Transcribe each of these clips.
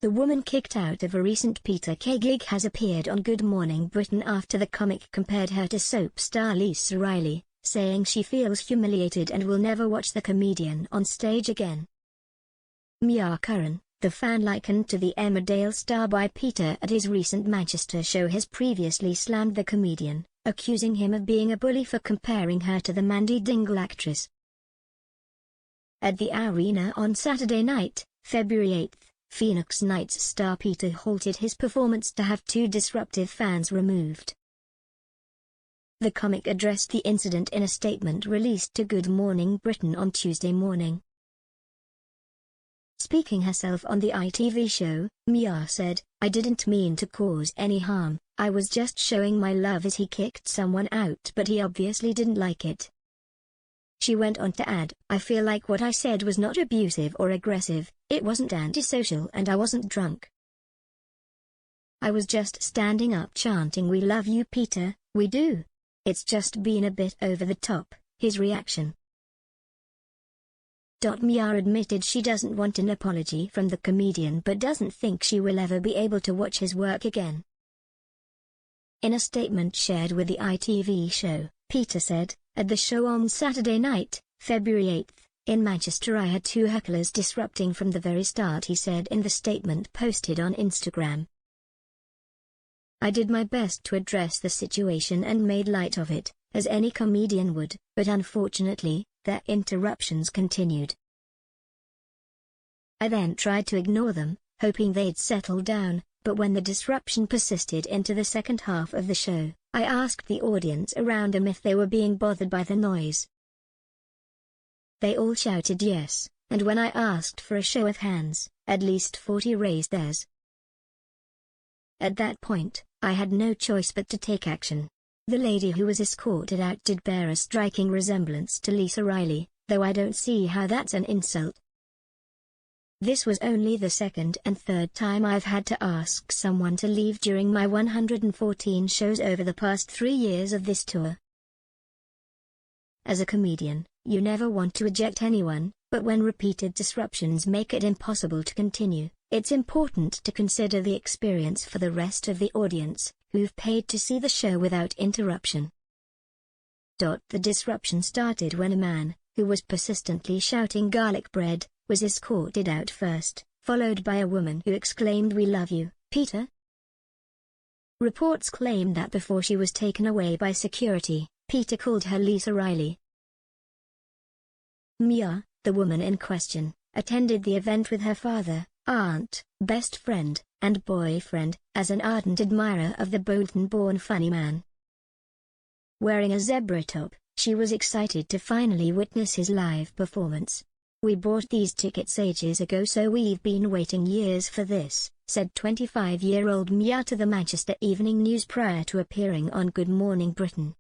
The woman kicked out of a recent Peter Kay gig has appeared on Good Morning Britain after the comic compared her to soap star Lisa Riley, saying she feels humiliated and will never watch the comedian on stage again. Mia Curran, the fan likened to the Emmerdale star by Peter at his recent Manchester show, has previously slammed the comedian, accusing him of being a bully for comparing her to the Mandy Dingle actress. At the arena on Saturday night, February 8, Phoenix Nights star Peter halted his performance to have two disruptive fans removed. The comic addressed the incident in a statement released to Good Morning Britain on Tuesday morning. Speaking herself on the ITV show, Mia said, "I didn't mean to cause any harm, I was just showing my love as he kicked someone out, but he obviously didn't like it." She went on to add, "I feel like what I said was not abusive or aggressive, it wasn't antisocial, and I wasn't drunk. I was just standing up chanting 'We love you Peter, we do.' It's just been a bit over the top," his reaction. Mia admitted she doesn't want an apology from the comedian but doesn't think she will ever be able to watch his work again. In a statement shared with the ITV show, Peter said, "At the show on Saturday night, February 8, in Manchester, I had two hecklers disrupting from the very start," he said in the statement posted on Instagram. "I did my best to address the situation and made light of it, as any comedian would, but unfortunately, their interruptions continued. I then tried to ignore them, hoping they'd settle down, but when the disruption persisted into the second half of the show, I asked the audience around them if they were being bothered by the noise. They all shouted yes, and when I asked for a show of hands, at least 40 raised theirs. At that point, I had no choice but to take action. The lady who was escorted out did bear a striking resemblance to Lisa Riley, though I don't see how that's an insult. This was only the second and third time I've had to ask someone to leave during my 114 shows over the past 3 years of this tour. As a comedian, you never want to eject anyone, but when repeated disruptions make it impossible to continue, it's important to consider the experience for the rest of the audience, who've paid to see the show without interruption." The disruption started when a man, who was persistently shouting garlic bread, was escorted out first, followed by a woman who exclaimed, "We love you, Peter." Reports claim that before she was taken away by security, Peter called her Lisa Riley. Mia, the woman in question, attended the event with her father, aunt, best friend, and boyfriend, as an ardent admirer of the Bolton-born funny man. Wearing a zebra top, she was excited to finally witness his live performance. "We bought these tickets ages ago, so we've been waiting years for this," said 25-year-old Mia to the Manchester Evening News prior to appearing on Good Morning Britain.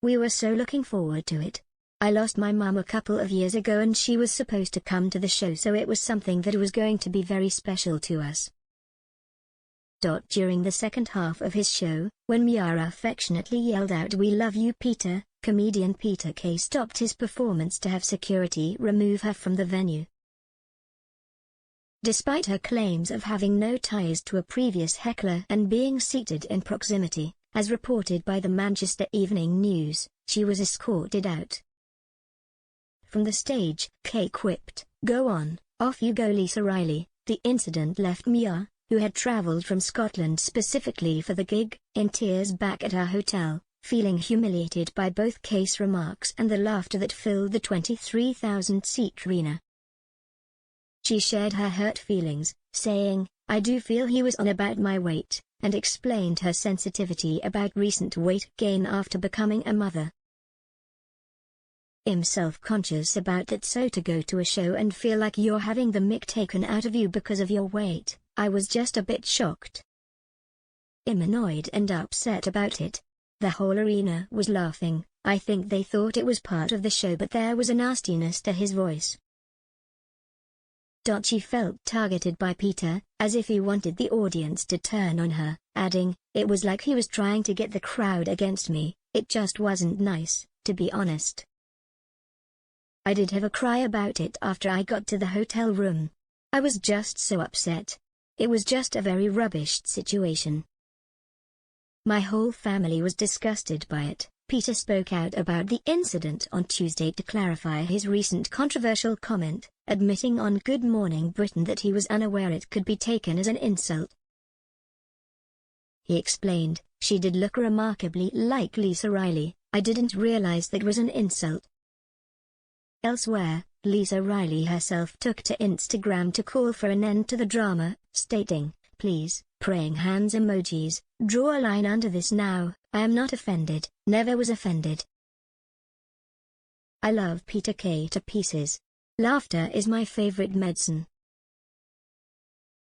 "We were so looking forward to it. I lost my mum a couple of years ago and she was supposed to come to the show, so it was something that was going to be very special to us." During the second half of his show, when Mia affectionately yelled out, "We love you Peter," comedian Peter Kay stopped his performance to have security remove her from the venue. Despite her claims of having no ties to a previous heckler and being seated in proximity, as reported by the Manchester Evening News, she was escorted out. From the stage, Kay quipped, "Go on, off you go Lisa Riley." The incident left Mia, who had travelled from Scotland specifically for the gig, in tears back at her hotel, feeling humiliated by both Kay's remarks and the laughter that filled the 23,000-seat arena. She shared her hurt feelings, saying, "I do feel he was on about my weight," and explained her sensitivity about recent weight gain after becoming a mother. "I'm self-conscious about that, so to go to a show and feel like you're having the mick taken out of you because of your weight, I was just a bit shocked. I'm annoyed and upset about it. The whole arena was laughing. I think they thought it was part of the show, but there was a nastiness to his voice." She felt targeted by Peter, as if he wanted the audience to turn on her, adding, "It was like he was trying to get the crowd against me. It just wasn't nice, to be honest. I did have a cry about it after I got to the hotel room. I was just so upset. It was just a very rubbish situation. My whole family was disgusted by it. Peter spoke out about the incident on Tuesday to clarify his recent controversial comment, admitting on Good Morning Britain that he was unaware it could be taken as an insult. He explained, "She did look remarkably like Lisa Riley. I didn't realize that was an insult." Elsewhere, Lisa Riley herself took to Instagram to call for an end to the drama, stating, "Please, praying hands emojis, draw a line under this now. I am not offended, never was offended. I love Peter Kay to pieces. Laughter is my favorite medicine.